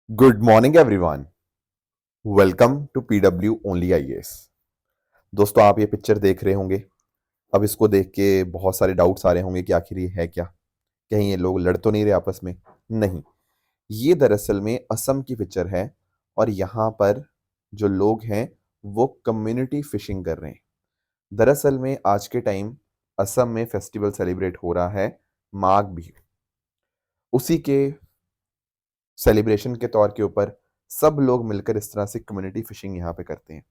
Good morning everyone. Welcome to PW only IAS. दोस्तों, आप ये पिक्चर देख रहे होंगे। अब इसको देख के बहुत सारे डाउट्स आ रहे होंगे कि आखिर ये है क्या। कहीं ये लोग लड़ तो नहीं रहे आपस में? नहीं, ये दरअसल में असम की पिक्चर है। और यहाँ पर जो लोग हैं वो कम्युनिटी फिशिंग कर रहे हैं। दरअसल में आज के टाइम असम में फेस्टिवल सेलिब्रेट हो रहा है, माघ बिहू। उसी के सेलिब्रेशन के तौर के ऊपर सब लोग मिलकर इस तरह से कम्युनिटी फिशिंग यहाँ पे करते हैं।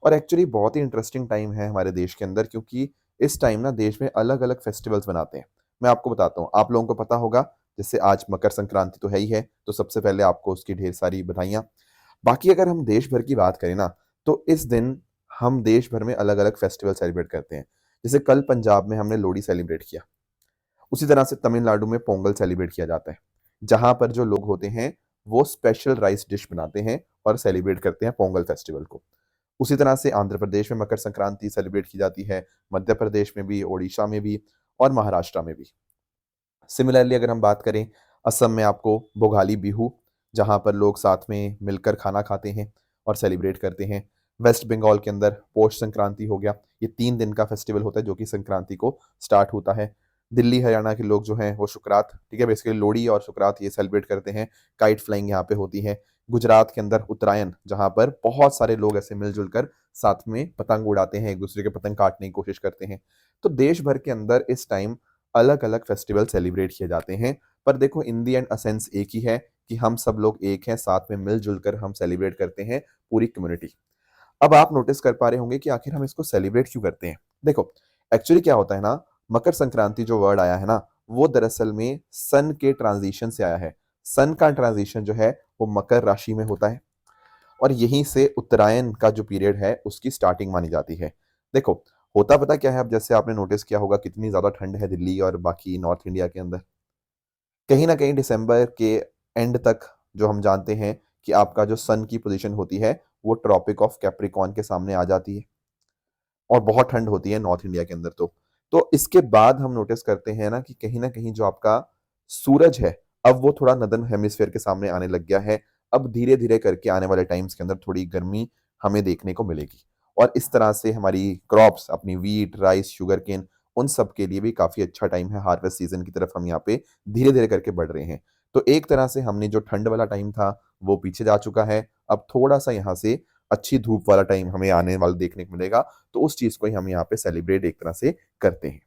और एक्चुअली बहुत ही इंटरेस्टिंग टाइम है हमारे देश के अंदर, क्योंकि इस टाइम ना देश में अलग अलग फेस्टिवल्स बनाते हैं। मैं आपको बताता हूँ, आप लोगों को पता होगा। जैसे आज मकर संक्रांति तो है ही है, तो सबसे पहले आपको उसकी ढेर सारी बधाइयाँ। बाकी अगर हम देश भर की बात करें ना, तो इस दिन हम देश भर में अलग अलग फेस्टिवल सेलिब्रेट करते हैं। जैसे कल पंजाब में हमने लोहड़ी सेलिब्रेट किया। उसी तरह से तमिलनाडु में पोंगल सेलिब्रेट किया जाता है, जहां पर जो लोग होते हैं वो स्पेशल राइस डिश बनाते हैं और सेलिब्रेट करते हैं पोंगल फेस्टिवल को। उसी तरह से आंध्र प्रदेश में मकर संक्रांति सेलिब्रेट की जाती है, मध्य प्रदेश में भी, ओडिशा में भी और महाराष्ट्र में भी। सिमिलरली अगर हम बात करें, असम में आपको भोगाली बिहू, जहाँ पर लोग साथ में मिलकर खाना खाते हैं और सेलिब्रेट करते हैं। वेस्ट बंगाल के अंदर पोष संक्रांति हो गया। ये 3 दिन का फेस्टिवल होता है जो कि संक्रांति को स्टार्ट होता है। दिल्ली हरियाणा के लोग जो हैं वो शुक्रात, ठीक है, बेसिकली लोहड़ी और शुक्रात ये सेलिब्रेट करते हैं। काइट फ्लाइंग यहाँ पे होती है। गुजरात के अंदर उत्तरायण, जहाँ पर बहुत सारे लोग ऐसे मिलजुल कर साथ में पतंग उड़ाते हैं, एक दूसरे के पतंग काटने की कोशिश करते हैं। तो देश भर के अंदर इस टाइम अलग अलग फेस्टिवल सेलिब्रेट किए जाते हैं। पर देखो, इन दी एंड असेंस एक ही है कि हम सब लोग एक हैं, साथ में मिलजुल कर हम सेलिब्रेट करते हैं, पूरी कम्युनिटी। अब आप नोटिस कर पा रहे होंगे कि आखिर हम इसको सेलिब्रेट क्यों करते हैं। देखो, एक्चुअली क्या होता है ना, मकर संक्रांति जो वर्ड आया है ना, वो दरअसल में सन के ट्रांजिशन से आया है। सन का ट्रांजिशन जो है वो मकर राशि में होता है, और यहीं से उत्तरायण का जो पीरियड है उसकी स्टार्टिंग मानी जाती है। देखो, होता पता क्या है, अब जैसे आपने नोटिस किया होगा कितनी ज्यादा ठंड है दिल्ली और बाकी नॉर्थ इंडिया के अंदर। कहीं ना कहीं दिसंबर के एंड तक जो हम जानते हैं कि आपका जो सन की पोजीशन होती है वो ट्रॉपिक ऑफ कैप्रिकॉर्न के सामने आ जाती है, और बहुत ठंड होती है नॉर्थ इंडिया के अंदर। तो इसके बाद हम नोटिस करते हैं ना कहीं जो आपका सूरज है, अब वो थोड़ा नदर्न हेमिस्फेयर के सामने आने लग गया है। अब धीरे धीरे करके आने वाले टाइम्स के अंदर थोड़ी गर्मी हमें देखने को मिलेगी। और इस तरह से हमारी क्रॉप्स, अपनी वीट, राइस, शुगर केन, उन सब के लिए भी काफी अच्छा टाइम है। हार्वेस्ट सीजन की तरफ हम यहाँ पे धीरे धीरे करके बढ़ रहे हैं। तो एक तरह से हमने जो ठंड वाला टाइम था वो पीछे जा चुका है। अब थोड़ा सा यहाँ से अच्छी धूप वाला टाइम हमें आने वाला देखने को मिलेगा। तो उस चीज को ही हम यहाँ पे सेलिब्रेट एक तरह से करते हैं,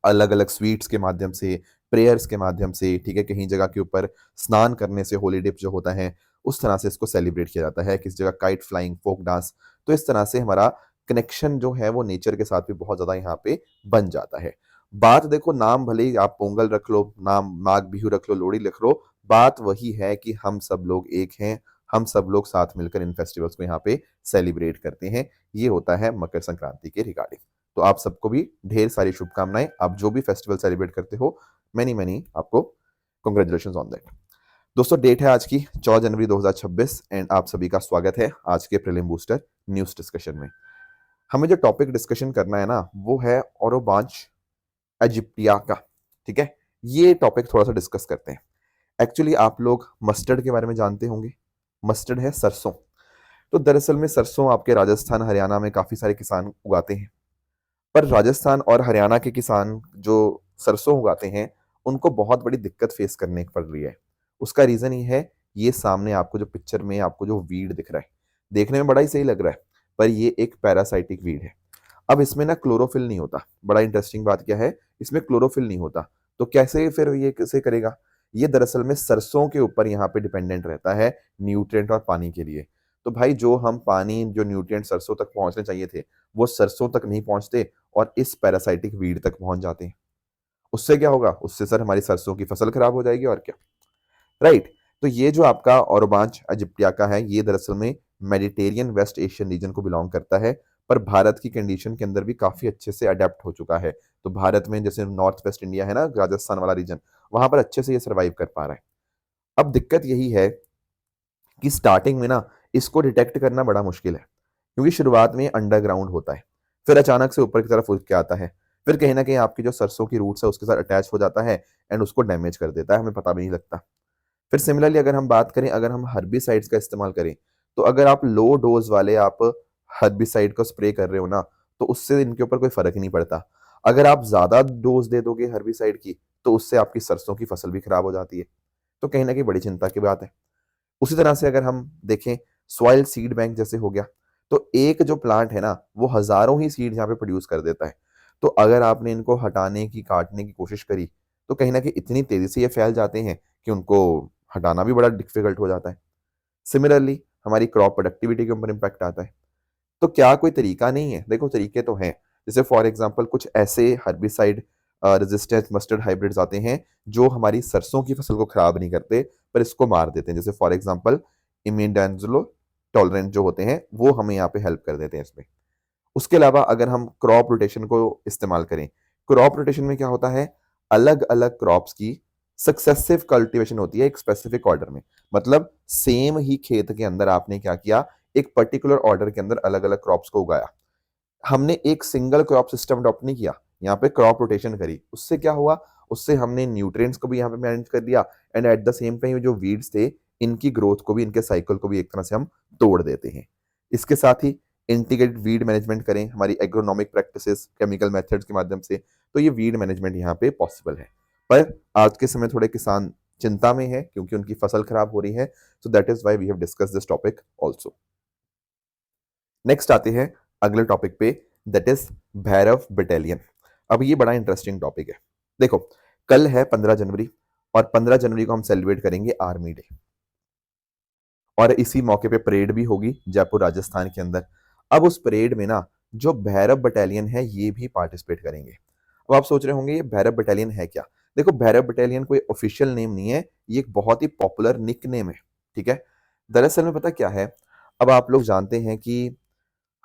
अलग अलग स्वीट्स के माध्यम से, प्रेयर्स के माध्यम से, ठीक है, कहीं जगह के ऊपर स्नान करने से, होली डिप जो होता है उस तरह से इसको सेलिब्रेट किया जाता है, किस जगह काइट फ्लाइंग, फोक डांस। तो इस तरह से हमारा कनेक्शन जो है वो नेचर के साथ भी बहुत ज्यादा यहाँ पे बन जाता है। बात देखो, नाम भले ही आप पोंगल रख लो, नाम माघ बिहू रख लो, लोहड़ी लिख लो, बात वही है कि हम सब लोग एक हैं। हम सब लोग साथ मिलकर इन फेस्टिवल्स को यहाँ पे सेलिब्रेट करते हैं। ये होता है मकर संक्रांति के रिगार्डिंग। तो आप सबको भी ढेर सारी शुभकामनाएं, आप जो भी फेस्टिवल सेलिब्रेट करते हो, मैनी मैनी आपको कॉन्ग्रेचुलेशन ऑन दैट। दोस्तों, डेट है आज की 14 जनवरी 2026, एंड आप सभी का स्वागत है आज के प्रीलिम बूस्टर न्यूज डिस्कशन में। हमें जो टॉपिक डिस्कशन करना है ना वो है ओरोबांच इजिप्टिया का, ठीक है। ये टॉपिक थोड़ा सा डिस्कस करते हैं। एक्चुअली आप लोग मस्टर्ड के बारे में जानते होंगे। मस्टर्ड है सरसों। तो दरअसल में सरसों आपके राजस्थान, हरियाणा में काफी सारे किसान उगाते हैं। पर राजस्थान और हरियाणा के किसान जो सरसों उगाते हैं उनको बहुत बड़ी दिक्कत फेस करने पड़ रही है। उसका रीजन ये है, ये सामने आपको जो पिक्चर में आपको जो वीड दिख रहा है, देखने में बड़ा ही सही लग रहा है, पर ये एक पैरासाइटिक वीड है। अब इसमें ना क्लोरोफिल नहीं होता। बड़ा इंटरेस्टिंग बात क्या है, इसमें क्लोरोफिल नहीं होता। तो कैसे फिर ये कैसे करेगा? ये दरअसल में सरसों के ऊपर यहाँ पे डिपेंडेंट रहता है न्यूट्रिएंट और पानी के लिए। तो भाई, जो हम पानी, जो न्यूट्रिएंट सरसों तक पहुंचने चाहिए थे वो सरसों तक नहीं पहुंचते, और इस पैरासाइटिक वीड तक पहुंच जाते हैं। उससे क्या होगा? उससे सर हमारी सरसों की फसल खराब हो जाएगी, और क्या। राइट। तो ये जो आपका ओरोबांच इजिप्टियाका है, ये दरअसल में मेडिटेरियन वेस्ट एशियन रीजन को बिलोंग करता है। पर भारत की कंडीशन के अंदर भी काफी अच्छे से अडेप्ट हो चुका है। तो भारत में जैसे नॉर्थ वेस्ट इंडिया है ना, राजस्थान वाला रीजन, वहां पर अच्छे से ये सर्वाइव कर पा रहा है। अब दिक्कत यही है कि स्टार्टिंग में ना इसको डिटेक्ट करना बड़ा मुश्किल है, क्योंकि शुरुआत में अंडरग्राउंड होता है, फिर अचानक से ऊपर की तरफ उठ के आता है, फिर कहीं ना कहीं आपकी जो सरसों की रूट्स है उसके साथ अटैच हो जाता है, एंड उसको डैमेज कर देता है, हमें पता भी नहीं लगता। फिर सिमिलरली अगर हम बात करें, अगर हम हर्बिसाइड्स का इस्तेमाल करें, तो अगर आप लो डोज वाले आप हर्बिसाइड को स्प्रे कर रहे हो ना, तो उससे इनके ऊपर कोई फर्क नहीं पड़ता। अगर आप ज्यादा डोज दे दोगे हर्बिसाइड की, तो उससे आपकी सरसों की फसल भी खराब हो जाती है। तो कहीं ना कहीं बड़ी चिंता की बात है। उसी तरह से अगर हम देखें, सॉइल सीड बैंक जैसे हो गया, तो एक जो प्लांट है ना, वो हजारों ही सीड यहाँ पे प्रोड्यूस कर देता है। तो अगर आपने इनको हटाने की, काटने की कोशिश करी, तो कहीं ना कहीं इतनी तेजी से ये फैल जाते हैं कि उनको हटाना भी बड़ा डिफिकल्ट हो जाता है। सिमिलरली हमारी क्रॉप प्रोडक्टिविटी के ऊपर इम्पैक्ट आता है। तो क्या कोई तरीका नहीं है? देखो तरीके तो हैं। जैसे फॉर एग्जांपल कुछ ऐसे हर्बिसाइड रेजिस्टेंट मस्टर्ड हाइब्रिड्स आते हैं जो हमारी सरसों की फसल को खराब नहीं करते, पर इसको मार देते हैं। जैसे फॉर एग्जांपल इमिडाजोल टॉलरेंट जो होते हैं, वो हमें यहाँ पे हेल्प कर देते हैं इसमें। उसके अलावा अगर हम क्रॉप रोटेशन को इस्तेमाल करें, क्रॉप रोटेशन में क्या होता है, अलग अलग क्रॉप्स की सक्सेसिव कल्टीवेशन होती है एक स्पेसिफिक ऑर्डर में। मतलब सेम ही खेत के अंदर आपने क्या किया, एक पर्टिकुलर ऑर्डर के अंदर अलग अलग क्रॉप्स को उगाया। हमने एक सिंगल क्रॉप सिस्टम अडॉप्ट नहीं किया, यहाँ पे क्रॉप रोटेशन करी। उससे क्या हुआ, उससे हमने न्यूट्रिएंट्स को भी यहाँ पे मैनेज कर दिया, and at the same time जो वीड्स थे, इनकी ग्रोथ को भी, इनके साइकिल को भी एक तरह से हम तोड़ देते हैं। इसके साथ ही इंटीग्रेटेड वीड मैनेजमेंट करें हमारी एग्रोनॉमिक प्रैक्टिसेस, केमिकल मेथड्स के माध्यम से, तो ये वीड मैनेजमेंट यहाँ पे पॉसिबल है। पर आज के समय थोड़े किसान चिंता में है क्योंकि उनकी फसल खराब हो रही है। So that is why we have discuss this topic also. Next आते हैं अगले टॉपिक पे, दैट इज भैरव बटालियन। अब ये बड़ा इंटरेस्टिंग टॉपिक है। देखो, कल है 15 जनवरी, और 15 जनवरी को हम सेलिब्रेट करेंगे आर्मी डे, और इसी मौके पे परेड भी होगी जयपुर राजस्थान के अंदर। अब उस परेड में ना जो भैरव बटालियन है ये भी पार्टिसिपेट करेंगे। अब आप सोच रहे होंगे ये भैरव बटालियन है क्या? देखो, भैरव बटालियन कोई ऑफिशियल नेम नहीं है, ये एक बहुत ही पॉपुलर निक नेम है। ठीक है, दरअसल में पता क्या है, अब आप लोग जानते हैं कि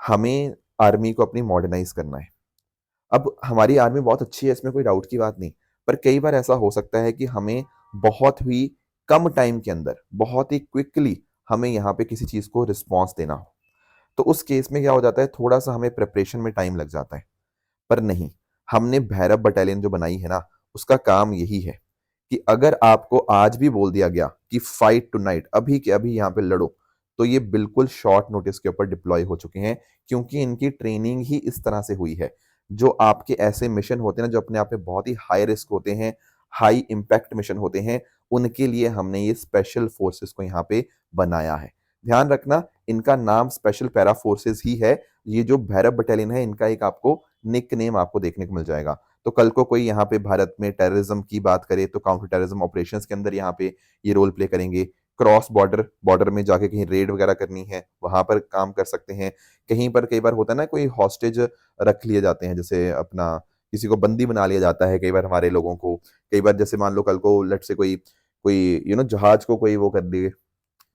हमें आर्मी को अपनी मॉडर्नाइज करना है। अब हमारी आर्मी बहुत अच्छी है, इसमें कोई डाउट की बात नहीं। पर कई बार ऐसा हो सकता है कि हमें बहुत ही कम टाइम के अंदर, बहुत ही क्विकली हमें यहाँ पे किसी चीज को रिस्पॉन्स देना हो। तो उस केस में क्या हो जाता है, थोड़ा सा हमें प्रिपरेशन में टाइम लग जाता है। पर नहीं, हमने भैरव बटालियन जो बनाई है ना, उसका काम यही है कि अगर आपको आज भी बोल दिया गया कि फाइट टू नाइट, अभी के अभी यहाँ पे लड़ो, तो ये बिल्कुल शॉर्ट नोटिस के ऊपर डिप्लॉय हो चुके हैं, क्योंकि इनकी ट्रेनिंग ही इस तरह से हुई है। जो आपके ऐसे मिशन होते हैं ना, जो अपने आप में बहुत ही हाई रिस्क होते हैं, हाई इम्पैक्ट मिशन होते हैं, उनके लिए हमने ये स्पेशल फोर्सेस को यहाँ पे बनाया है। ध्यान रखना, इनका नाम स्पेशल पैरा फोर्सेस ही है। ये जो भैरव बटालियन है, इनका एक आपको निक नेम आपको देखने को मिल जाएगा। तो कल को कोई यहाँ पे भारत में टेररिज्म की बात करे, तो काउंटर टेररिज्म ऑपरेशंस के अंदर यहाँ पे ये रोल प्ले करेंगे। क्रॉस बॉर्डर, बॉर्डर में जाके कहीं रेड वगैरह करनी है, वहां पर काम कर सकते हैं। कहीं पर कई बार होता है ना, कोई हॉस्टेज रख लिए जाते हैं, जैसे अपना किसी को बंदी बना लिया जाता है कई बार हमारे लोगों को। कई बार जैसे मान लो कल को लेट से कोई कोई जहाज को कोई वो कर दिए,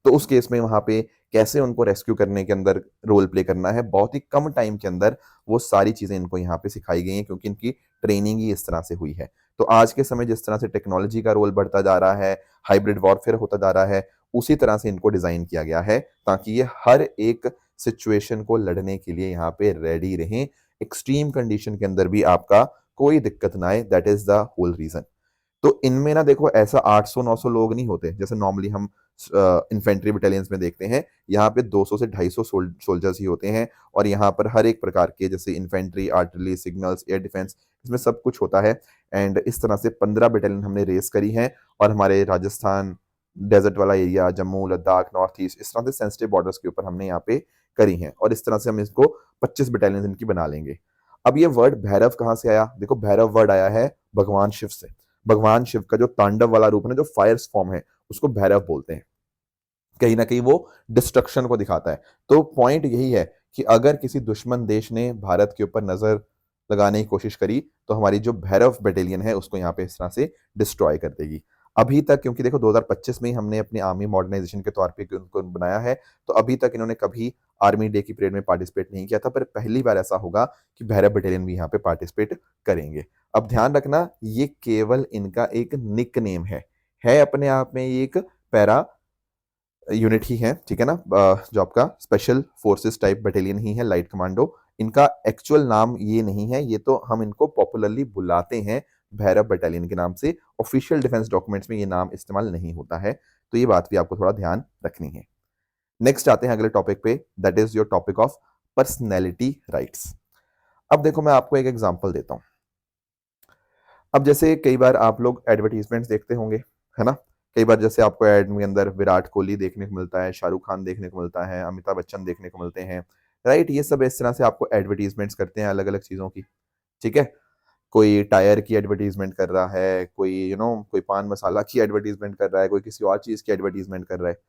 तो उस केस में वहां पे कैसे उनको रेस्क्यू करने के अंदर रोल प्ले करना है, बहुत ही कम टाइम के अंदर वो सारी चीजें इनको यहाँ पे सिखाई गई हैं, क्योंकि इनकी ट्रेनिंग ही इस तरह से हुई है। तो आज के समय जिस तरह से टेक्नोलॉजी का रोल बढ़ता जा रहा है, हाइब्रिड वॉरफेयर होता जा रहा है, उसी तरह से इनको डिजाइन किया गया है ताकि ये हर एक सिचुएशन को लड़ने के लिए यहाँ पे रेडी रहें। एक्सट्रीम कंडीशन के अंदर भी आपका कोई दिक्कत ना आए, that is the whole reason. तो इनमें ना देखो, ऐसा 800-900 लोग नहीं होते जैसे नॉर्मली हम इन्फेंट्री बटालियंस में देखते हैं। यहाँ पे 200 से 250 सोल्जर्स ही होते हैं, और यहाँ पर हर एक प्रकार के, जैसे infantry, artillery, signals, air defence, इसमें सब कुछ होता है। एंड इस तरह से 15 बटालियन हमने रेस करी है, और हमारे राजस्थान डेजर्ट वाला area, Jammu, Ladakh, north east, इस तरह से सेंसिटिव बॉर्डर्स के ऊपर हमने यहाँ पे करी हैं, और इस तरह से हम इसको 25 बटालियन इनकी बना लेंगे। अब ये वर्ड भैरव कहाँ से आया? देखो, भैरव वर्ड आया है भगवान शिव से। भगवान शिव का जो तांडव वाला रूप है ना, जो फायर फॉर्म है, उसको भैरव बोलते हैं। कहीं ना कहीं वो डिस्ट्रक्शन को दिखाता है। तो पॉइंट यही है कि अगर किसी दुश्मन देश ने भारत के ऊपर नजर लगाने की कोशिश करी, तो हमारी जो भैरव बटालियन है उसको यहाँ पे इस तरह से डिस्ट्रॉय कर देगी। अभी तक, क्योंकि देखो 2025 में ही हमने अपनी आर्मी मॉडर्नाइजेशन के तौर पे उनको बनाया है, तो अभी तक इन्होंने कभी आर्मी डे की परेड में पार्टिसिपेट नहीं किया था, पर पहली बार ऐसा होगा कि भैरव बटालियन भी यहाँ पे पार्टिसिपेट करेंगे। अब ध्यान रखना, ये केवल इनका एक निक नेम है अपने आप में ये एक पैरा यूनिट ही है, ठीक है ना, जो आपका स्पेशल फोर्सेस टाइप बटालियन ही है, लाइट कमांडो। इनका एक्चुअल नाम ये नहीं है, ये तो हम इनको पॉपुलरली बुलाते हैं भैरव बटालियन के नाम से। ऑफिशियल डिफेंस डॉक्यूमेंट्स में ये नाम इस्तेमाल नहीं होता है, तो ये बात भी आपको थोड़ा ध्यान रखनी है। नेक्स्ट आते हैं अगले टॉपिक पे, that is your topic of personality rights. अब देखो मैं आपको एक एग्जांपल देता हूं। अब जैसे कई बार आप लोग एडवर्टीजमेंट्स देखते होंगे, है ना। कई बार जैसे आपको एड में अंदर विराट कोहली देखने को मिलता है, शाहरुख खान देखने को मिलता है, अमिताभ बच्चन देखने को मिलते हैं, राइट। ये सब इस तरह से आपको एडवर्टीजमेंट्स करते हैं अलग अलग चीजों की, ठीक है। कोई टायर की एडवर्टीजमेंट कर रहा है, कोई कोई पान मसाला की एडवर्टीजमेंट कर रहा है, कोई किसी और चीज की एडवर्टीजमेंट कर रहा है।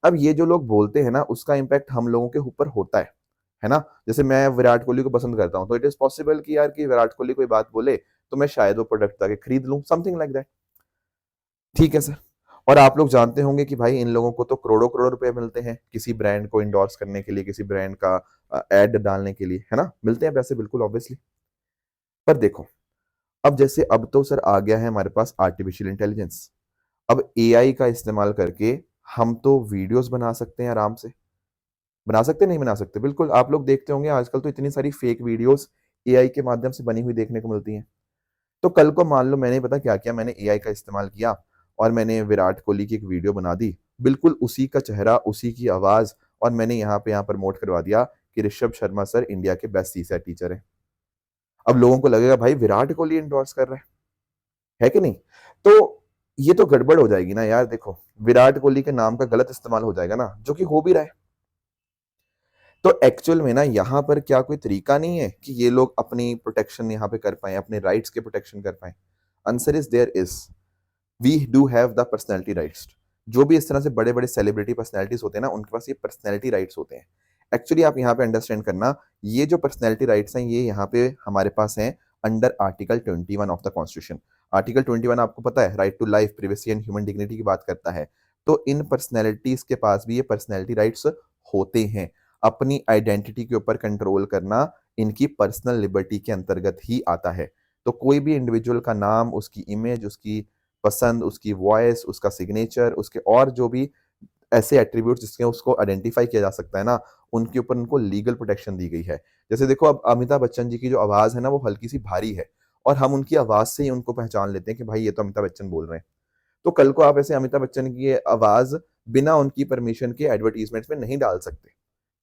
अब ये जो लोग बोलते हैं ना, उसका इम्पैक्ट हम लोगों के ऊपर होता है ना। जैसे मैं विराट कोहली को पसंद करता हूं, तो इट इज पॉसिबल कि यार कि विराट कोहली कोई बात बोले तो मैं शायद वो प्रोडक्ट जाके खरीद लूं, समथिंग लाइक दैट, ठीक है सर। और आप लोग जानते होंगे कि भाई इन लोगों को तो करोड़ों करोड़ रुपए मिलते हैं किसी ब्रांड को इंडोर्स करने के लिए, किसी ब्रांड का एड डालने के लिए, है ना, मिलते हैं पैसे, बिल्कुल ऑब्वियसली। पर देखो, अब जैसे अब तो सर आ गया है हमारे पास आर्टिफिशियल इंटेलिजेंस। अब एआई का इस्तेमाल करके हम तो वीडियोस बना सकते हैं आराम से। बना सकते नहीं बना सकते, बिल्कुल। आप लोग देखते होंगे आजकल तो इतनी सारी फेक वीडियोस एआई के माध्यम से बनी हुई देखने को मिलती हैं। तो कल को मान लो मैंने पता क्या किया, मैंने एआई का इस्तेमाल किया और मैंने विराट कोहली की एक वीडियो बना दी, बिल्कुल उसी का चेहरा, उसी की आवाज, और मैंने यहाँ प्रमोट करवा दिया कि ऋषभ शर्मा सर इंडिया के बेस्ट सीसैट टीचर हैं। अब लोगों को लगेगा भाई विराट कोहली इंडोर्स कर रहा है कि नहीं। तो ये तो गड़बड़ हो जाएगी ना यार। देखो, विराट कोहली के नाम का गलत इस्तेमाल हो जाएगा ना, जो कि हो भी रहा है। तो एक्चुअल में ना यहाँ पर क्या कोई तरीका नहीं है कि ये लोग अपनी प्रोटेक्शन यहाँ पे कर पाए, अपने राइट्स के प्रोटेक्शन कर पाए? Answer is there is, we do have the personality rights. जो भी इस तरह से बड़े बड़े सेलिब्रिटी पर्सनैलिटीज होते हैं ना, उनके पास ये पर्सनैलिटी राइट्स होते हैं। एक्चुअली आप यहाँ पे अंडरस्टैंड करना, ये जो पर्सनैलिटी राइट्स हैं ये यहाँ पे हमारे पास हैं under article 21 of the constitution. Article 21 आपको पता है, right to life, privacy and human dignity की बात करता है। तो इन पर्सनैलिटीज के पास भी ये पर्सनैलिटी राइट्स होते हैं। अपनी आइडेंटिटी के ऊपर कंट्रोल करना इनकी पर्सनल लिबर्टी के अंतर्गत ही आता है। तो कोई भी इंडिविजुअल का नाम, उसकी इमेज, उसकी पसंद, उसकी वॉइस, उसका सिग्नेचर, उसके और जो भी ऐसे एट्रीब्यूट्स जिसके उसको आइडेंटिफाई किया जा सकता है ना, उनके ऊपर उनको लीगल प्रोटेक्शन दी गई है। जैसे देखो, अब अमिताभ बच्चन जी की जो आवाज है ना, वो हल्की सी भारी है, और हम उनकी आवाज से ही उनको पहचान लेते हैं कि भाई ये तो अमिताभ बच्चन बोल रहे हैं। तो कल को आप ऐसे अमिताभ बच्चन की आवाज बिना उनकी परमिशन के एडवर्टीजमेंट्स में नहीं डाल सकते,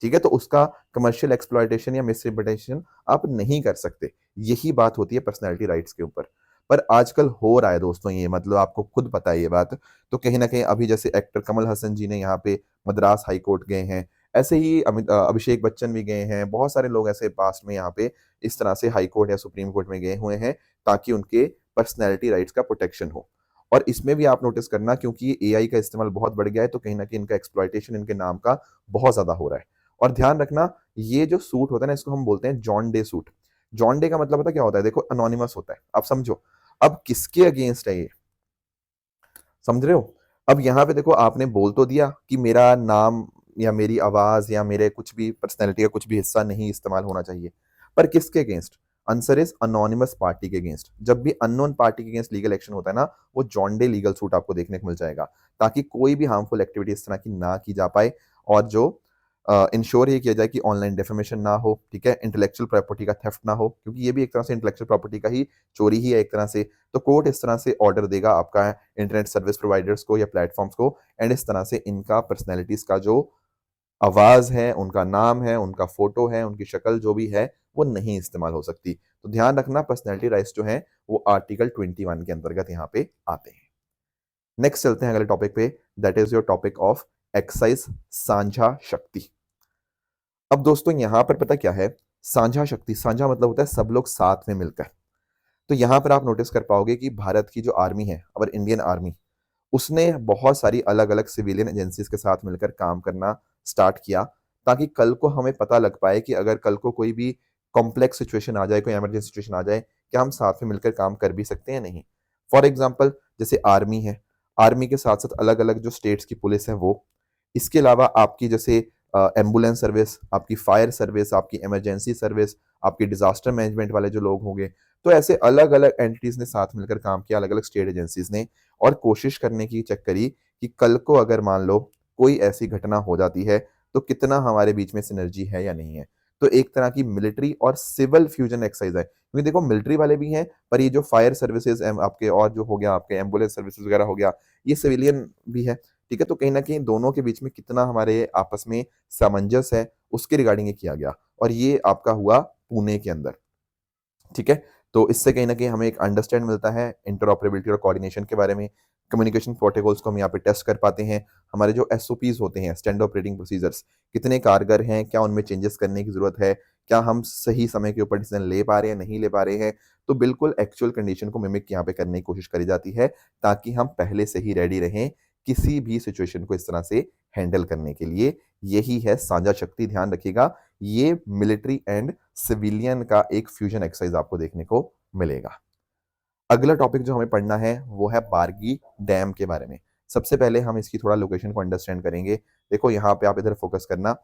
ठीक है। तो उसका कमर्शियल एक्सप्लॉयटेशन या मिसरिप्रेजेंटेशन आप नहीं कर सकते। यही बात होती है पर्सनैलिटी राइट्स के ऊपर। पर आजकल हो रहा है दोस्तों ये, मतलब आपको खुद पता है ये बात। तो कहीं ना कहीं अभी जैसे एक्टर कमल हसन जी ने यहाँ पे मद्रास हाई कोर्ट गए हैं, ऐसे ही अभिषेक बच्चन भी गए हैं, बहुत सारे लोग ऐसे पास्ट में यहाँ पे इस तरह से हाई कोर्ट या सुप्रीम कोर्ट में गए हुए हैं, ताकि उनके पर्सनैलिटी राइट्स का प्रोटेक्शन हो। और इसमें भी आप नोटिस करना, क्योंकि एआई का इस्तेमाल बहुत बढ़ गया है, तो कहीं ना कहीं इनका एक्सप्लॉयटेशन इनके नाम का बहुत ज्यादा हो रहा है। और ध्यान रखना, ये जो सूट होता है ना, इसको हम बोलते हैं John day suit. John day का मतलब पता क्या होता है? देखो, अनोनिमस होता है, आप समझो। अब किसके अगेंस्ट है ये, समझ रहे हो? अब यहाँ पे देखो, आपने बोल तो दिया कि मेरा नाम या मेरी आवाज या मेरे कुछ भी पर्सनैलिटी का कुछ भी हिस्सा नहीं इस्तेमाल होना चाहिए, पर किसके against? Answer is anonymous party के अगेंस्ट। जब भी अननोन पार्टी के अगेंस्ट लीगल एक्शन होता है ना, वो जॉन डे लीगल सूट आपको देखने को मिल जाएगा, ताकि कोई भी हार्मफुल एक्टिविटी इस तरह की ना की जा पाए, और जो इंश्योर ये किया जाए कि ऑनलाइन डेफेमेशन ना हो, ठीक है, इंटेलेक्चुअल प्रॉपर्टी का थेफ्ट ना हो, क्योंकि ये भी एक तरह से इंटेलेक्चुअल प्रॉपर्टी का ही चोरी ही है एक तरह से। तो कोर्ट इस तरह से ऑर्डर देगा आपका इंटरनेट सर्विस प्रोवाइडर्स को या प्लेटफॉर्म्स को, एंड इस तरह से इनका पर्सनैलिटीज का जो आवाज है, उनका नाम है, उनका फोटो है, उनकी शक्ल जो भी है, वो नहीं इस्तेमाल हो सकती। तो ध्यान रखना, पर्सनैलिटी राइट्स जो है वो आर्टिकल 21 के अंतर्गत यहाँ पे आते हैं। नेक्स्ट चलते हैं अगले टॉपिक पे, that is your topic of excise साझा शक्ति। अब दोस्तों यहां पर पता क्या है, साझा शक्ति, साझा मतलब होता है सब लोग साथ में मिलकर। तो यहां पर आप नोटिस कर पाओगे कि भारत की जो आर्मी है, अवर इंडियन आर्मी, उसने बहुत सारी अलग अलग सिविलियन एजेंसीज के साथ मिलकर काम करना स्टार्ट किया, ताकि कल को हमें पता लग पाए कि अगर कल को कोई भी कॉम्प्लेक्स सिचुएशन आ जाए, कोई इमरजेंसी सिचुएशन आ जाए, क्या हम साथ में मिलकर काम कर भी सकते हैं नहीं। फॉर एग्जाम्पल, जैसे आर्मी है, आर्मी के साथ साथ अलग अलग जो स्टेट्स की पुलिस है वो, इसके अलावा आपकी जैसे एम्बुलेंस सर्विस, आपकी फायर सर्विस, आपकी इमरजेंसी सर्विस, आपकी डिजास्टर मैनेजमेंट वाले जो लोग होंगे, तो ऐसे अलग अलग एंटिटीज ने साथ मिलकर काम किया, अलग अलग स्टेट एजेंसीज ने, और कोशिश करने की चेक करी कि कल को अगर मान लो कोई ऐसी घटना हो जाती है, तो कितना हमारे बीच में सिनर्जी है या नहीं है। तो एक तरह की मिलिट्री और सिविल फ्यूजन एक्सरसाइज है, क्योंकि देखो मिलिट्री वाले भी हैं, पर ये जो फायर सर्विसेज आपके और जो हो गया आपके एम्बुलेंस सर्विसेज वगैरह हो गया, ये सिविलियन भी है। ठीक है, तो कहीं ना कहीं दोनों के बीच में कितना हमारे आपस में सामंजस्य है उसके रिगार्डिंग ये किया गया, और ये आपका हुआ पुणे के अंदर। ठीक है, तो इससे कहीं ना कहीं हमें एक अंडरस्टैंड मिलता है इंटरऑपरेबिलिटी और कोऑर्डिनेशन के बारे में। कम्युनिकेशन प्रोटोकॉल्स को हम यहाँ पे टेस्ट कर पाते हैं। हमारे जो एसओपीज होते हैं, स्टैंडर्ड ऑपरेटिंग प्रोसीजर्स, कितने कारगर हैं, क्या उनमें चेंजेस करने की जरूरत है, क्या हम सही समय के ऊपर डिसीजन ले पा रहे हैं, नहीं ले पा रहे हैं। तो बिल्कुल एक्चुअल कंडीशन को मिमिक यहाँ पे करने की कोशिश करी जाती है, ताकि हम पहले से ही रेडी रहें किसी भी सिचुएशन को इस तरह से हैंडल करने के लिए। यही है साझा शक्ति, ध्यान रखिएगा। ये मिलिट्री एंड सिविलियन का एक फ्यूजन एक्सरसाइज आपको देखने को मिलेगा। अगला टॉपिक जो हमें पढ़ना है वो है बारगी डैम के बारे में। सबसे पहले हम इसकी थोड़ा लोकेशन को अंडरस्टैंड करेंगे। देखो यहाँ पे आप इधर फोकस करना,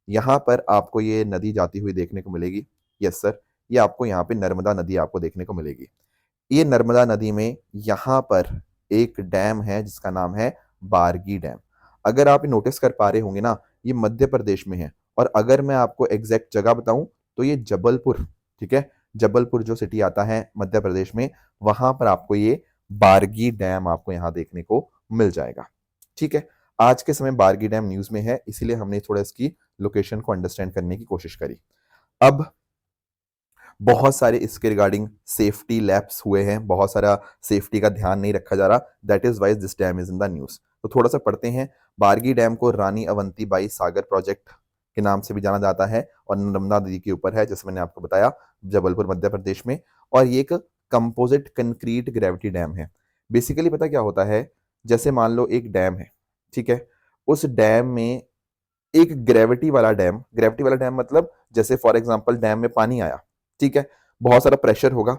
यहाँ पर आपको ये नदी जाती हुई देखने को मिलेगी। यस सर, ये आपको यहाँ पे नर्मदा नदी आपको देखने को मिलेगी। ये नर्मदा नदी में यहाँ पर एक डैम है जिसका नाम है बारगी डैम। अगर आप नोटिस कर पा रहे होंगे ना, ये मध्य प्रदेश में है, और अगर मैं आपको एग्जैक्ट जगह बताऊं तो ये जबलपुर, ठीक है, जबलपुर जो सिटी आता है मध्य प्रदेश में, वहां पर आपको ये बारगी डैम आपको यहाँ देखने को मिल जाएगा। ठीक है, आज के समय बारगी डैम न्यूज में है, इसीलिए हमने थोड़ा इसकी लोकेशन को अंडरस्टैंड करने की कोशिश करी। अब बहुत सारे इसके रिगार्डिंग सेफ्टी लैप्स हुए हैं, बहुत सारा सेफ्टी का ध्यान नहीं रखा जा रहा, that is wise this dam is in the news. तो थोड़ा सा पढ़ते हैं। बारगी डैम को रानी अवंतीबाई सागर प्रोजेक्ट के नाम से भी जाना जाता है, और नर्मदा नदी के ऊपर है, जैसे मैंने आपको बताया, जबलपुर मध्य प्रदेश में। और ये एक कंपोजिट कंक्रीट ग्रेविटी डैम है। बेसिकली पता क्या होता है, जैसे मान लो एक डैम है, ठीक है, उस डैम में एक ग्रेविटी वाला डैम मतलब जैसे फॉर एग्जांपल डैम में पानी आया, ठीक है, बहुत सारा प्रेशर होगा,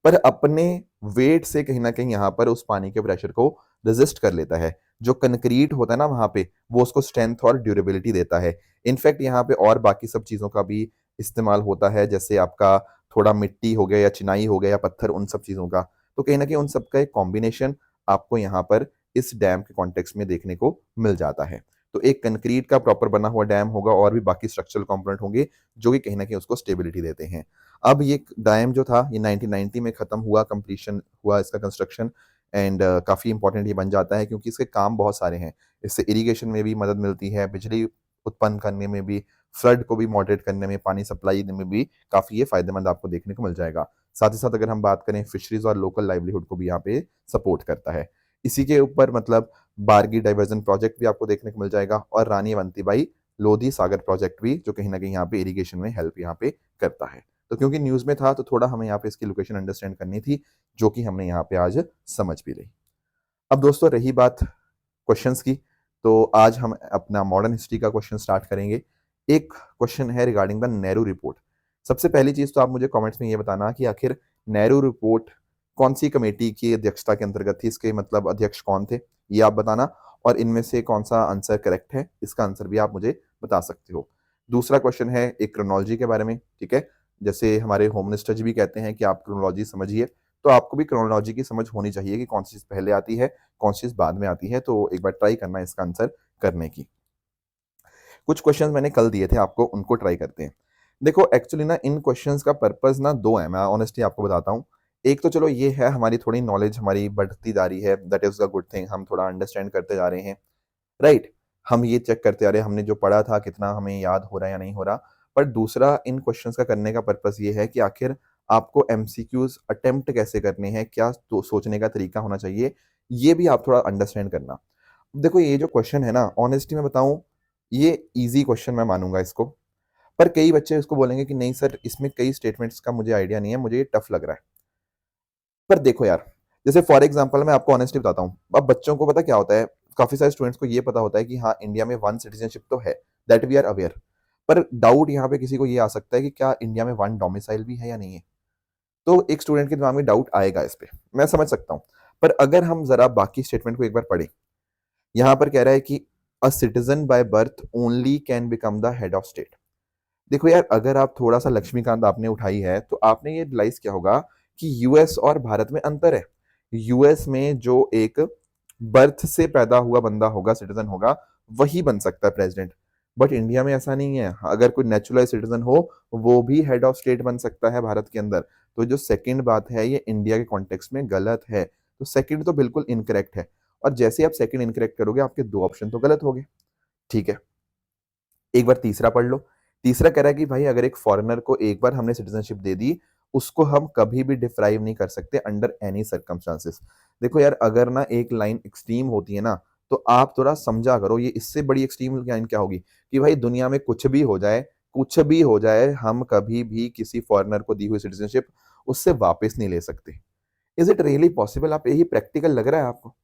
पर अपने वेट से कहीं ना कहीं यहाँ पर उस पानी के प्रेशर को रेजिस्ट कर लेता है। जो कंक्रीट होता है ना वहां पे, वो उसको स्ट्रेंथ और ड्यूरेबिलिटी देता है। इनफैक्ट यहाँ पे और बाकी सब चीजों का भी इस्तेमाल होता है, जैसे आपका थोड़ा मिट्टी हो गया या चिनाई हो गया या पत्थर, उन सब चीजों का। तो कहीं ना कहीं उन सब का एक कॉम्बिनेशन आपको यहाँ पर इस डैम के कॉन्टेक्स्ट में देखने को मिल जाता है। तो एक कंक्रीट का प्रॉपर बना हुआ डैम होगा, और भी बाकी स्ट्रक्चरल कंपोनेंट होंगे जो कि कहीं ना कहीं उसको स्टेबिलिटी देते हैं। अब ये डैम जो था ये 1990 में खत्म हुआ, कंप्लीशन हुआ इसका कंस्ट्रक्शन, एंड काफ़ी इंपॉर्टेंट ये बन जाता है क्योंकि इसके काम बहुत सारे हैं। इससे इरिगेशन में भी मदद मिलती है, बिजली उत्पन्न करने में भी, फ्लड को भी मॉडरेट करने में, पानी सप्लाई देने में भी काफ़ी ये फायदेमंद आपको देखने को मिल जाएगा। साथ ही साथ अगर हम बात करें फिशरीज और लोकल लाइवलीहुड को भी यहाँ पे सपोर्ट करता है। इसी के ऊपर मतलब बारगी डाइवर्जन प्रोजेक्ट भी आपको देखने को मिल जाएगा, और रानी अवंतीबाई लोधी सागर प्रोजेक्ट भी, जो कहीं ना कहीं यहाँ पे इरिगेशन में हेल्प यहाँ पे करता है। तो क्योंकि न्यूज में था तो थोड़ा हमें यहाँ पे इसकी लोकेशन अंडरस्टैंड करनी थी, जो कि हमने यहाँ पे आज समझ भी ली। अब दोस्तों रही बात क्वेश्चंस की, तो आज हम अपना मॉडर्न हिस्ट्री का क्वेश्चन स्टार्ट करेंगे। एक क्वेश्चन है रिगार्डिंग द नेहरू रिपोर्ट। सबसे पहली चीज तो आप मुझे कमेंट्स में ये बताना कि आखिर नेहरू रिपोर्ट कौन सी कमेटी की अध्यक्षता के अंतर्गत थी, इसके मतलब अध्यक्ष कौन थे, ये आप बताना, और इनमें से कौन सा आंसर करेक्ट है, इसका आंसर भी आप मुझे बता सकते हो। दूसरा क्वेश्चन है एक क्रोनोलॉजी के बारे में, ठीक है, जैसे हमारे होम मिनिस्टर जी भी कहते हैं कि आप क्रोनोलॉजी समझिए, तो आपको भी क्रोनोलॉजी की समझ होनी चाहिए कि कौन सी चीज पहले आती है, कौन सी चीज बाद में आती है। तो एक बार ट्राई करना इसका आंसर करने की। कुछ क्वेश्चंस मैंने कल दिए थे आपको, उनको ट्राई करते हैं। देखो एक्चुअली ना इन क्वेश्चंस का पर्पस ना दो है, मैं ऑनेस्टली आपको बताता हूँ। एक तो चलो ये है हमारी थोड़ी नॉलेज हमारी बढ़ती जा रही है, that is a good thing, हम थोड़ा अंडरस्टैंड करते जा रहे हैं, राइट। हम ये चेक करते आ रहे हैं हमने जो पढ़ा था कितना हमें याद हो रहा है या नहीं हो रहा। पर दूसरा इन क्वेश्चंस का करने का पर्पस ये है कि आखिर आपको एमसीक्यूज अटेम्प्ट कैसे करने हैं, क्या तो सोचने का तरीका होना चाहिए, ये भी आप थोड़ा अंडरस्टैंड करना। देखो ये जो क्वेश्चन है ना, ऑनेस्टली मैं बताऊं, ये इजी क्वेश्चन मैं मानूंगा इसको, पर कई बच्चे इसको बोलेंगे कि नहीं सर इसमें कई स्टेटमेंट्स का मुझे आइडिया नहीं है, मुझे ये टफ लग रहा है। पर देखो यार, जैसे फॉर एग्जांपल मैं आपको ऑनेस्टली बताता हूँ, अब बच्चों को पता क्या होता है, काफी सारे स्टूडेंट्स को ये पता होता है कि हाँ इंडिया में वन सिटीजनशिप तो है, दैट वी आर अवेयर। पर डाउट यहाँ पे किसी को ये आ सकता है कि क्या इंडिया में वन डोमिसाइल भी है या नहीं है। तो एक स्टूडेंट के दिमाग में डाउट आएगा इस पे, मैं समझ सकता हूँ। पर अगर हम जरा बाकी स्टेटमेंट को एक बार पढ़ें, यहाँ पर कह रहा है कि a citizen by birth only can become the head of state. देखो यार, अगर आप थोड़ा सा लक्ष्मीकांत आपने उठाई है तो आपने ये रियलाइज किया होगा कि यूएस और भारत में अंतर है। यूएस में जो एक बर्थ से पैदा हुआ बंदा होगा, सिटीजन होगा, वही बन सकता है प्रेसिडेंट। बट इंडिया में ऐसा नहीं है। अगर कोई नेचुरलाइज सिटीजन हो वो भी हेड ऑफ स्टेट बन सकता है भारत के अंदर। तो जो सेकंड बात है ये इंडिया के कॉन्टेक्स्ट में गलत है, तो सेकंड तो बिल्कुल इनकरेक्ट है। और जैसे आप सेकंड इनकरेक्ट करोगे आपके दो ऑप्शन तो गलत हो गए, ठीक है। एक बार तीसरा पढ़ लो। तीसरा कह रहा है कि भाई अगर एक फॉरेनर को एक बार हमने सिटीजनशिप दे दी, उसको हम कभी भी डिप्राइव नहीं कर सकते अंडर एनी सर्कमस्टांसेस। देखो यार, अगर ना एक लाइन एक्सट्रीम होती है ना, तो आप थोड़ा समझा करो, ये इससे बड़ी एक्सट्रीम लाइन क्या होगी कि भाई दुनिया में कुछ भी हो जाए, कुछ भी हो जाए, हम कभी भी किसी फॉरेनर को दी हुई सिटीजनशिप उससे वापस नहीं ले सकते। Is it really possible? आप यही प्रैक्टिकल लग रहा है आपको?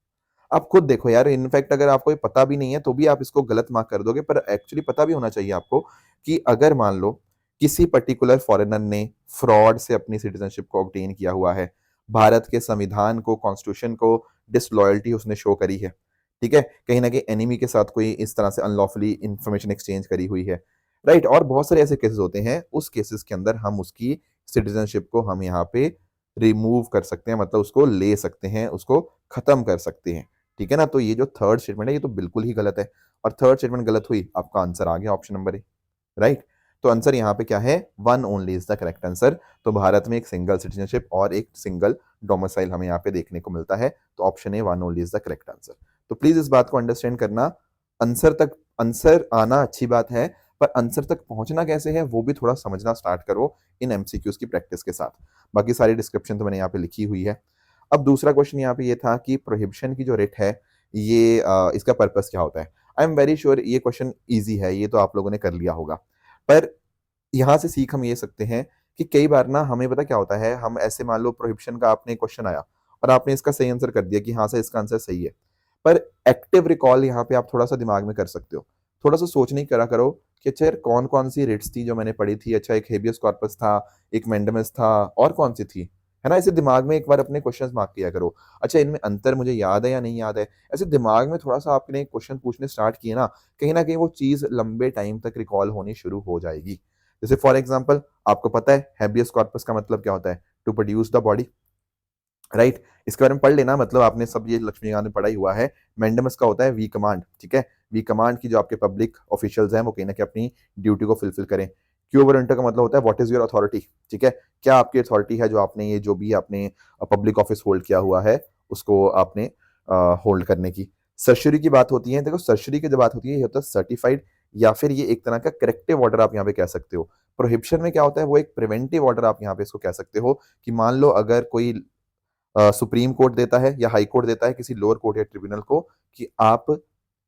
आप खुद देखो यार, इनफैक्ट अगर आपको ये पता भी नहीं है तो भी आप इसको गलत मार्क कर दोगे, पर एक्चुअली पता भी होना चाहिए आपको कि अगर मान लो किसी पर्टिकुलर फॉरेनर ने फ्रॉड से अपनी सिटीजनशिप को ऑब्टेन किया हुआ है, भारत के संविधान को, कॉन्स्टिट्यूशन को डिसलॉयल्टी उसने शो करी है, ठीक है, कहीं ना कहीं एनिमी के साथ कोई इस तरह से अनलॉफुली इंफॉर्मेशन एक्सचेंज करी हुई है, राइट, और बहुत सारे ऐसे केसेस होते हैं, उस केसेस के अंदर हम उसकी सिटीजनशिप को हम यहाँ पे रिमूव कर सकते हैं, मतलब उसको ले सकते हैं, उसको खत्म कर सकते हैं, ठीक है ना। तो ये जो थर्ड स्टेटमेंट है ये तो बिल्कुल ही गलत है, और थर्ड स्टेटमेंट गलत हुई, आपका आंसर आ गया ऑप्शन नंबर ए, राइट। तो आंसर यहाँ पे क्या है? One only is the correct answer. तो भारत में एक सिंगल सिटीजनशिप और एक सिंगल डोमिसाइल हमें यहाँ पे देखने को मिलता है, तो option A one only is the correct answer. तो प्लीज इस बात को अंडरस्टैंड करना, आंसर आना अच्छी बात है, पर आंसर तक पहुंचना कैसे है वो भी थोड़ा समझना स्टार्ट करो इन एमसीक्यूज की प्रैक्टिस के साथ। बाकी सारी डिस्क्रिप्शन तो मैंने यहाँ पे लिखी हुई है। अब दूसरा क्वेश्चन यहाँ पे ये था कि प्रोहिबिशन की जो रिट है ये इसका पर्पस क्या होता है। आई एम वेरी श्योर ये क्वेश्चन इजी है, ये तो आप लोगों ने कर लिया होगा, पर यहाँ से सीख हम ये सकते हैं कि कई बार ना हमें पता क्या होता है, हम ऐसे मान लो प्रोहिबिशन का आपने क्वेश्चन आया और आपने इसका सही आंसर कर दिया कि हाँ सर इसका आंसर सही है, पर एक्टिव रिकॉल यहाँ पे आप थोड़ा सा दिमाग में कर सकते हो, थोड़ा सा सोचने की करा करो कि अच्छा यार कौन कौन सी रिट्स थी जो मैंने पढ़ी थी, अच्छा एक हेबियस कॉर्पस था, एक मैंडेमस था, और कौन सी थी, है ना। ऐसे दिमाग में एक बार अपने क्वेश्चंस मार्क किया करो, अच्छा इनमें अंतर मुझे याद है या नहीं याद है, ऐसे दिमाग में थोड़ा सा आपने क्वेश्चन पूछने स्टार्ट किए ना कहीं वो चीज लंबे टाइम तक रिकॉल होनी शुरू हो जाएगी। जैसे फॉर एग्जाम्पल आपको पता है हैबियस कॉर्पस का मतलब क्या होता है? To produce the body, right. इसके बारे में पढ़ लेना, मतलब आपने सब ये लक्ष्मीकांत में पढ़ा ही हुआ है। मैंडेमस का होता है वी कमांड, ठीक है, वी कमांड की जो आपके पब्लिक ऑफिशियल्स हैं वो कहीं ना कहीं अपनी ड्यूटी को फुलफिल करें। क्यू वारंट का मतलब होता है व्हाट इज योर अथॉरिटी, ठीक है, क्या आपकी अथॉरिटी है जो आपने ये जो भी आपने पब्लिक ऑफिस होल्ड किया हुआ है उसको आपने होल्ड करने की। सर्शरी की बात होती है, देखो सर्शरी की जब बात होती है ये होता है सर्टिफाइड, या फिर ये एक तरह का करेक्टिव ऑर्डर आप यहाँ पे कह सकते हो। प्रोहिबिशन में क्या होता है, वो एक प्रिवेंटिव ऑर्डर आप यहाँ पे इसको कह सकते हो, कि मान लो अगर कोई सुप्रीम कोर्ट देता है या हाई कोर्ट देता है किसी लोअर कोर्ट या ट्रिब्यूनल को कि आप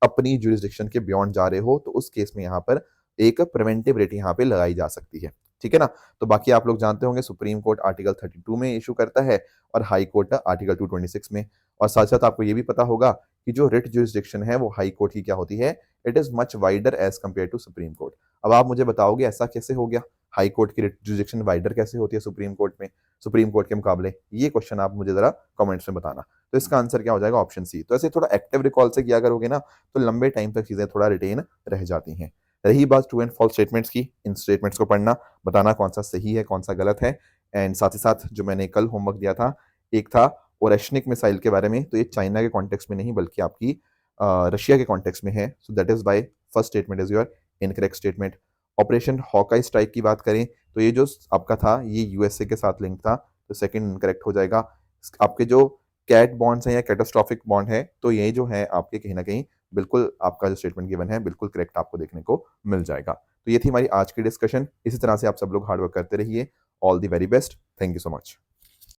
अपनी जुरिस्डिक्शन के बियॉन्ड जा रहे हो, तो उस केस में यहाँ पर एक प्रिवेंटिव रेट यहाँ पे लगाई जा सकती है, ठीक है ना। तो बाकी आप लोग जानते होंगे सुप्रीम कोर्ट आर्टिकल 32 में इशू करता है और हाई कोर्ट आर्टिकल 226 में। और साथ साथ आपको ये भी पता होगा कि जो रिट जुरिस्डिक्शन है वो हाई कोर्ट की क्या होती है, it is much wider as compare to supreme court. अब आप मुझे बताओगे ऐसा कैसे हो गया, हाई कोर्ट की रिट जुरिस्डिक्शन वाइडर कैसे होती है सुप्रीम कोर्ट में, सुप्रीम कोर्ट के मुकाबले? ये क्वेश्चन आप मुझे जरा कमेंट्स में बताना। तो इसका आंसर क्या हो जाएगा? Option C. तो ऐसे थोड़ा एक्टिव रिकॉल से किया करोगे ना तो लंबे टाइम तक चीजें थोड़ा रिटेन रह जाती हैं। रही बात ट्रू एंड फॉल्स स्टेटमेंट्स की, इन स्टेटमेंट्स को पढ़ना, बताना कौन सा सही है कौन सा गलत है। एंड साथ ही साथ जो मैंने कल होमवर्क दिया था, एक था ओरेशनिक मिसाइल के बारे में, तो ये चाइना के कॉन्टेक्स्ट में नहीं बल्कि आपकी रशिया के कॉन्टेक्स्ट में है। So that is by first statement is your incorrect statement. Operation Hawkeye strike की बात करें तो ये जो आपका था ये यूएसए के साथ लिंक था, तो सेकंड इनकरेक्ट हो जाएगा। आपके जो कैट बॉन्ड्स हैं या कैटास्ट्रॉफिक बॉन्ड है, तो ये जो है आपके कहीं ना कहीं बिल्कुल आपका जो स्टेटमेंट गिवन है बिल्कुल करेक्ट आपको देखने को मिल जाएगा। तो ये थी हमारी आज की डिस्कशन। इसी तरह से आप सब लोग हार्डवर्क करते रहिए। All the very best, thank you so much.